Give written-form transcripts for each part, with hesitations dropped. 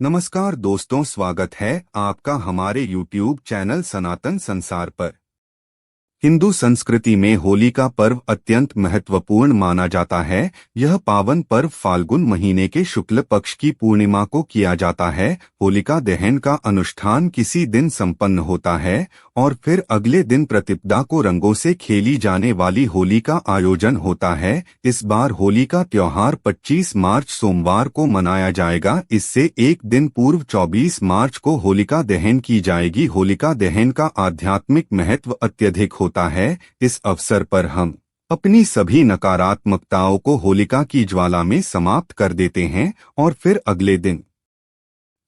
नमस्कार दोस्तों, स्वागत है आपका हमारे YouTube चैनल सनातन संसार पर। हिंदू संस्कृति में होली का पर्व अत्यंत महत्वपूर्ण माना जाता है। यह पावन पर्व फाल्गुन महीने के शुक्ल पक्ष की पूर्णिमा को किया जाता है। होलिका दहन का अनुष्ठान किसी दिन संपन्न होता है और फिर अगले दिन प्रतिपदा को रंगों से खेली जाने वाली होली का आयोजन होता है। इस बार होली का त्योहार 25 मार्च सोमवार को मनाया जाएगा। इससे एक दिन पूर्व 24 मार्च को होलिका दहन की जाएगी। होलिका दहन का आध्यात्मिक महत्व अत्यधिक होता है। इस अवसर पर हम अपनी सभी नकारात्मकताओं को होलिका की ज्वाला में समाप्त कर देते हैं और फिर अगले दिन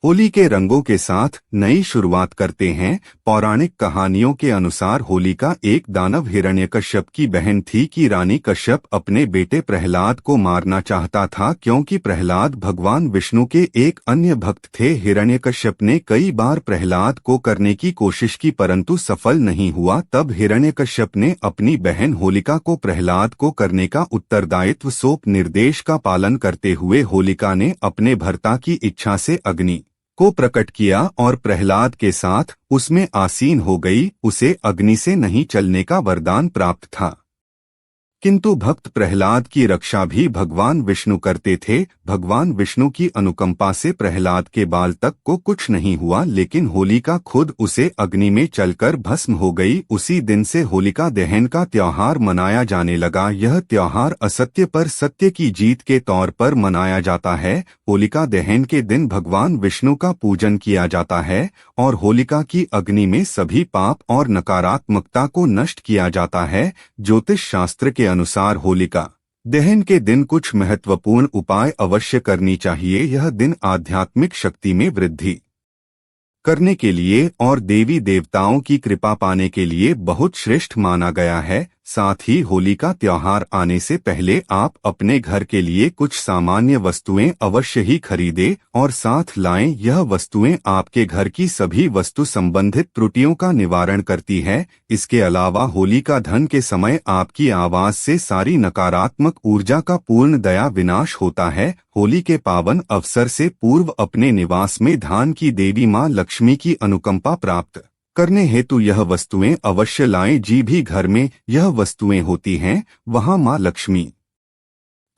होली के रंगों के साथ नई शुरुआत करते हैं। पौराणिक कहानियों के अनुसार होलिका एक दानव हिरण्यकश्यप की बहन थी कि रानी कश्यप अपने बेटे प्रहलाद को मारना चाहता था, क्योंकि प्रहलाद भगवान विष्णु के एक अन्य भक्त थे। हिरण्यकश्यप ने कई बार प्रहलाद को करने की कोशिश की परंतु सफल नहीं हुआ। तब हिरण्यकश्यप ने अपनी बहन होलिका को प्रहलाद को करने का उत्तरदायित्व सौंप निर्देश का पालन करते हुए होलिका ने अपने भर्ता की इच्छा से अग्नि को प्रकट किया और प्रहलाद के साथ उसमें आसीन हो गई। उसे अग्नि से नहीं चलने का वरदान प्राप्त था, किंतु भक्त प्रहलाद की रक्षा भी भगवान विष्णु करते थे। भगवान विष्णु की अनुकंपा से प्रहलाद के बाल तक को कुछ नहीं हुआ, लेकिन होलिका खुद उसे अग्नि में चलकर भस्म हो गई। उसी दिन से होलिका दहन का त्योहार मनाया जाने लगा। यह त्योहार असत्य पर सत्य की जीत के तौर पर मनाया जाता है। होलिका दहन के दिन भगवान विष्णु का पूजन किया जाता है और होलिका की अग्नि में सभी पाप और नकारात्मकता को नष्ट किया जाता है। ज्योतिष शास्त्र के अनुसार होलिका दहन के दिन कुछ महत्वपूर्ण उपाय अवश्य करनी चाहिए। यह दिन आध्यात्मिक शक्ति में वृद्धि करने के लिए और देवी देवताओं की कृपा पाने के लिए बहुत श्रेष्ठ माना गया है। साथ ही होली का त्योहार आने से पहले आप अपने घर के लिए कुछ सामान्य वस्तुएं अवश्य ही खरीदें और साथ लाएं। यह वस्तुएं आपके घर की सभी वस्तु संबंधित त्रुटियों का निवारण करती है। इसके अलावा होली का धन के समय आपकी आवाज से सारी नकारात्मक ऊर्जा का पूर्ण दया विनाश होता है। होली के पावन अवसर से पूर्व अपने निवास में धान की देवी मां लक्ष्मी की अनुकंपा प्राप्त करने हेतु यह वस्तुएं अवश्य लाएं। जी भी घर में यह वस्तुएं होती हैं, वहां मां लक्ष्मी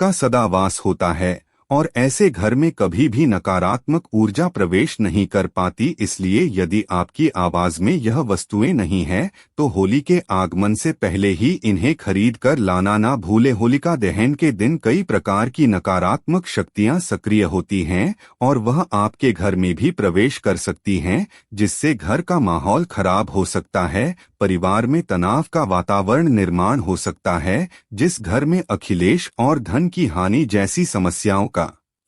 का सदा वास होता है और ऐसे घर में कभी भी नकारात्मक ऊर्जा प्रवेश नहीं कर पाती। इसलिए यदि आपकी आवाज में यह वस्तुएं नहीं हैं, तो होली के आगमन से पहले ही इन्हें खरीद कर लाना ना भूलें। होलिका दहन के दिन कई प्रकार की नकारात्मक शक्तियां सक्रिय होती हैं और वह आपके घर में भी प्रवेश कर सकती हैं, जिससे घर का माहौल खराब हो सकता है। परिवार में तनाव का वातावरण निर्माण हो सकता है, जिस घर में अखिलेश और धन की हानि जैसी समस्याओं का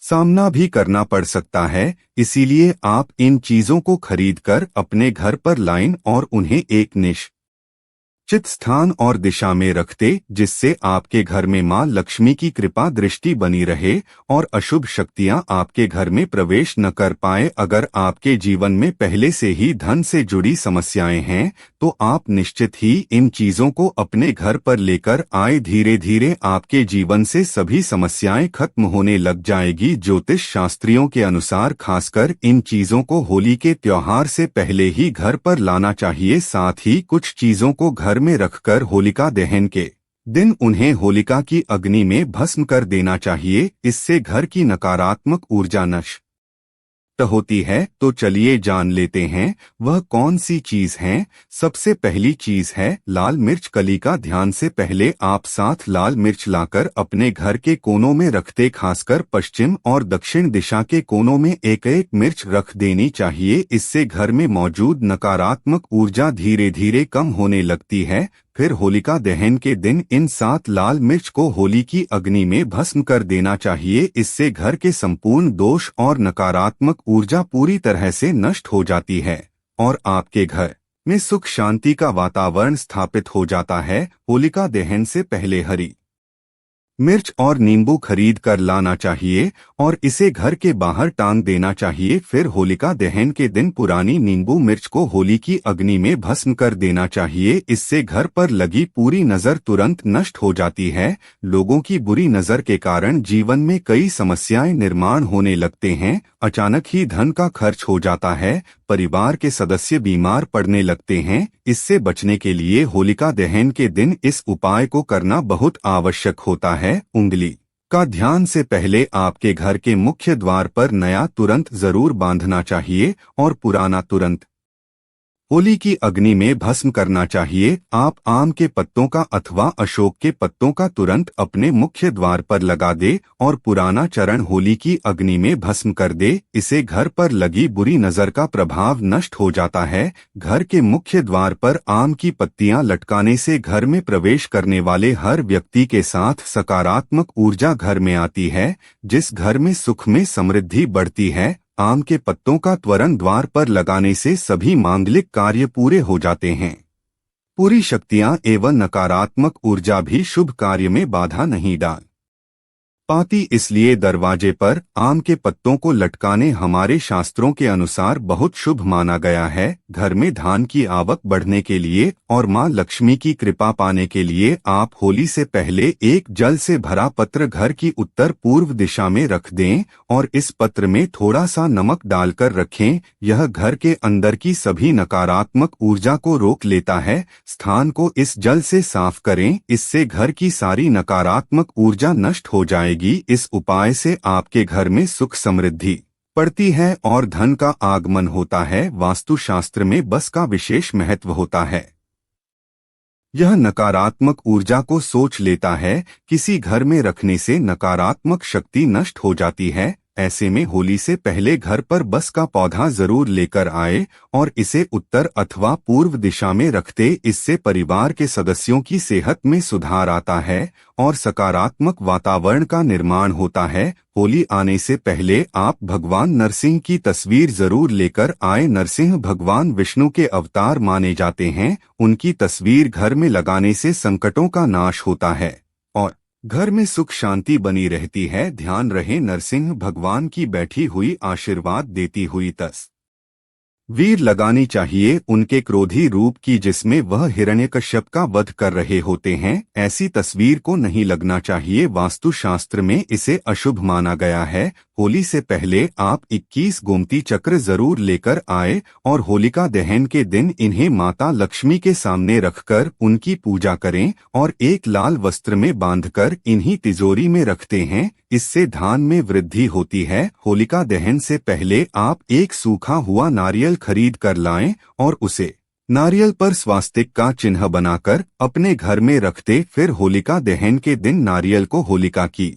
सामना भी करना पड़ सकता है। इसीलिए आप इन चीजों को खरीदकर अपने घर पर लाएं और उन्हें एक निश्चित स्थान और दिशा में रखते, जिससे आपके घर में मां लक्ष्मी की कृपा दृष्टि बनी रहे और अशुभ शक्तियां आपके घर में प्रवेश न कर पाए। अगर आपके जीवन में पहले से ही धन से जुड़ी समस्याएं हैं, तो आप निश्चित ही इन चीजों को अपने घर पर लेकर आए। धीरे धीरे आपके जीवन से सभी समस्याएं खत्म होने लग जाएगी। ज्योतिष शास्त्रियों के अनुसार खासकर इन चीजों को होली के त्योहार से पहले ही घर पर लाना चाहिए। साथ ही कुछ चीजों को घर में रखकर होलिका दहन के दिन उन्हें होलिका की अग्नि में भस्म कर देना चाहिए। इससे घर की नकारात्मक ऊर्जा नष्ट होती है। तो चलिए जान लेते हैं वह कौन सी चीज है। सबसे पहली चीज है लाल मिर्च कली का। ध्यान से पहले आप 7 लाल मिर्च लाकर अपने घर के कोनों में रखते, खासकर पश्चिम और दक्षिण दिशा के कोनों में एक एक मिर्च रख देनी चाहिए। इससे घर में मौजूद नकारात्मक ऊर्जा धीरे धीरे कम होने लगती है। फिर होलिका दहन के दिन इन 7 लाल मिर्च को होली की अग्नि में भस्म कर देना चाहिए। इससे घर के संपूर्ण दोष और नकारात्मक ऊर्जा पूरी तरह से नष्ट हो जाती है और आपके घर में सुख शांति का वातावरण स्थापित हो जाता है। होलिका दहन से पहले हरी मिर्च और नींबू खरीद कर लाना चाहिए और इसे घर के बाहर टांग देना चाहिए। फिर होलिका दहन के दिन पुरानी नींबू मिर्च को होली की अग्नि में भस्म कर देना चाहिए। इससे घर पर लगी पूरी नजर तुरंत नष्ट हो जाती है। लोगों की बुरी नजर के कारण जीवन में कई समस्याएं निर्माण होने लगते हैं। अचानक ही धन का खर्च हो जाता है, परिवार के सदस्य बीमार पड़ने लगते हैं। इससे बचने के लिए होलिका दहन के दिन इस उपाय को करना बहुत आवश्यक होता है। उंगली का ध्यान से पहले आपके घर के मुख्य द्वार पर नया तुरंत जरूर बांधना चाहिए और पुराना तुरंत होली की अग्नि में भस्म करना चाहिए। आप आम के पत्तों का अथवा अशोक के पत्तों का तुरंत अपने मुख्य द्वार पर लगा दे और पुराना चरण होली की अग्नि में भस्म कर दे। इसे घर पर लगी बुरी नजर का प्रभाव नष्ट हो जाता है। घर के मुख्य द्वार पर आम की पत्तियां लटकाने से घर में प्रवेश करने वाले हर व्यक्ति के साथ सकारात्मक ऊर्जा घर में आती है, जिस घर में सुख में समृद्धि बढ़ती है। आम के पत्तों का त्वरण द्वार पर लगाने से सभी मांगलिक कार्य पूरे हो जाते हैं। पूरी शक्तियां एवं नकारात्मक ऊर्जा भी शुभ कार्य में बाधा नहीं डाल पाती। इसलिए दरवाजे पर आम के पत्तों को लटकाने हमारे शास्त्रों के अनुसार बहुत शुभ माना गया है। घर में धान की आवक बढ़ने के लिए और मां लक्ष्मी की कृपा पाने के लिए आप होली से पहले एक जल से भरा पत्र घर की उत्तर पूर्व दिशा में रख दें और इस पत्र में थोड़ा सा नमक डालकर रखें। यह घर के अंदर की सभी नकारात्मक ऊर्जा को रोक लेता है। स्थान को इस जल से साफ करें, इससे घर की सारी नकारात्मक ऊर्जा नष्ट हो जाएगी। इस उपाय से आपके घर में सुख समृद्धि बढ़ती है और धन का आगमन होता है। वास्तुशास्त्र में बस का विशेष महत्व होता है। यह नकारात्मक ऊर्जा को सोच लेता है। किसी घर में रखने से नकारात्मक शक्ति नष्ट हो जाती है। ऐसे में होली से पहले घर पर बस का पौधा जरूर लेकर आए और इसे उत्तर अथवा पूर्व दिशा में रखते। इससे परिवार के सदस्यों की सेहत में सुधार आता है और सकारात्मक वातावरण का निर्माण होता है। होली आने से पहले आप भगवान नरसिंह की तस्वीर जरूर लेकर आए। नरसिंह भगवान विष्णु के अवतार माने जाते हैं। उनकी तस्वीर घर में लगाने से संकटों का नाश होता है और घर में सुख शांति बनी रहती है। ध्यान रहे, नरसिंह भगवान की बैठी हुई आशीर्वाद देती हुई तस्वीर लगानी चाहिए उनके क्रोधी रूप की, जिसमें वह हिरण्यकश्यप का वध कर रहे होते हैं। ऐसी तस्वीर को नहीं लगना चाहिए। वास्तुशास्त्र में इसे अशुभ माना गया है। होली से पहले आप 21 गोमती चक्र जरूर लेकर आए और होलिका दहन के दिन इन्हें माता लक्ष्मी के सामने रखकर उनकी पूजा करें और एक लाल वस्त्र में बांधकर इन्हीं तिजोरी में रखते हैं। इससे धान में वृद्धि होती है। होलिका दहन से पहले आप एक सूखा हुआ नारियल खरीद कर लाएं और उसे नारियल पर स्वास्तिक का चिन्ह बनाकर अपने घर में रखते। फिर होलिका दहन के दिन नारियल को होलिका की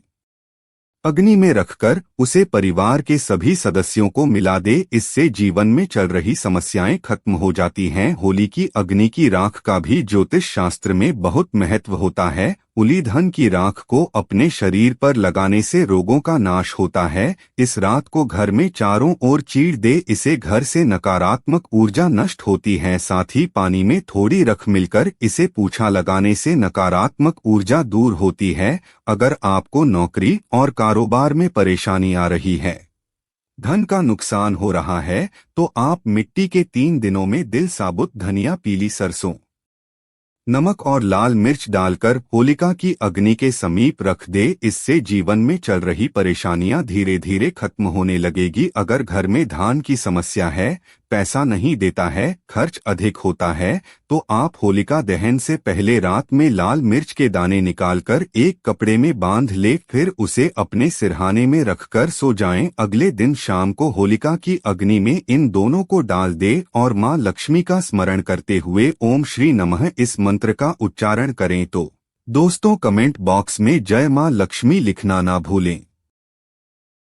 अग्नि में रखकर उसे परिवार के सभी सदस्यों को मिला दे। इससे जीवन में चल रही समस्याएं खत्म हो जाती हैं। होली की अग्नि की राख का भी ज्योतिष शास्त्र में बहुत महत्व होता है। उली धन की राख को अपने शरीर पर लगाने से रोगों का नाश होता है। इस रात को घर में चारों ओर चीर दे, इसे घर से नकारात्मक ऊर्जा नष्ट होती है। साथ ही पानी में थोड़ी रख मिलकर इसे पूंछा लगाने से नकारात्मक ऊर्जा दूर होती है। अगर आपको नौकरी और कारोबार में परेशानी आ रही है, धन का नुकसान हो रहा है, तो आप मिट्टी के 3 दिनों में दिल, साबुत धनिया, पीली सरसों, नमक और लाल मिर्च डालकर होलिका की अग्नि के समीप रख दे। इससे जीवन में चल रही परेशानियां धीरे धीरे खत्म होने लगेगी। अगर घर में धान की समस्या है, पैसा नहीं देता है, खर्च अधिक होता है, तो आप होलिका दहन से पहले रात में लाल मिर्च के दाने निकालकर एक कपड़े में बांध ले, फिर उसे अपने सिरहाने में रखकर सो जाएं। अगले दिन शाम को होलिका की अग्नि में इन दोनों को डाल दे और मां लक्ष्मी का स्मरण करते हुए ओम श्री नमः इस मंत्र का उच्चारण करें। तो दोस्तों, कमेंट बॉक्स में जय मां लक्ष्मी लिखना ना भूलें।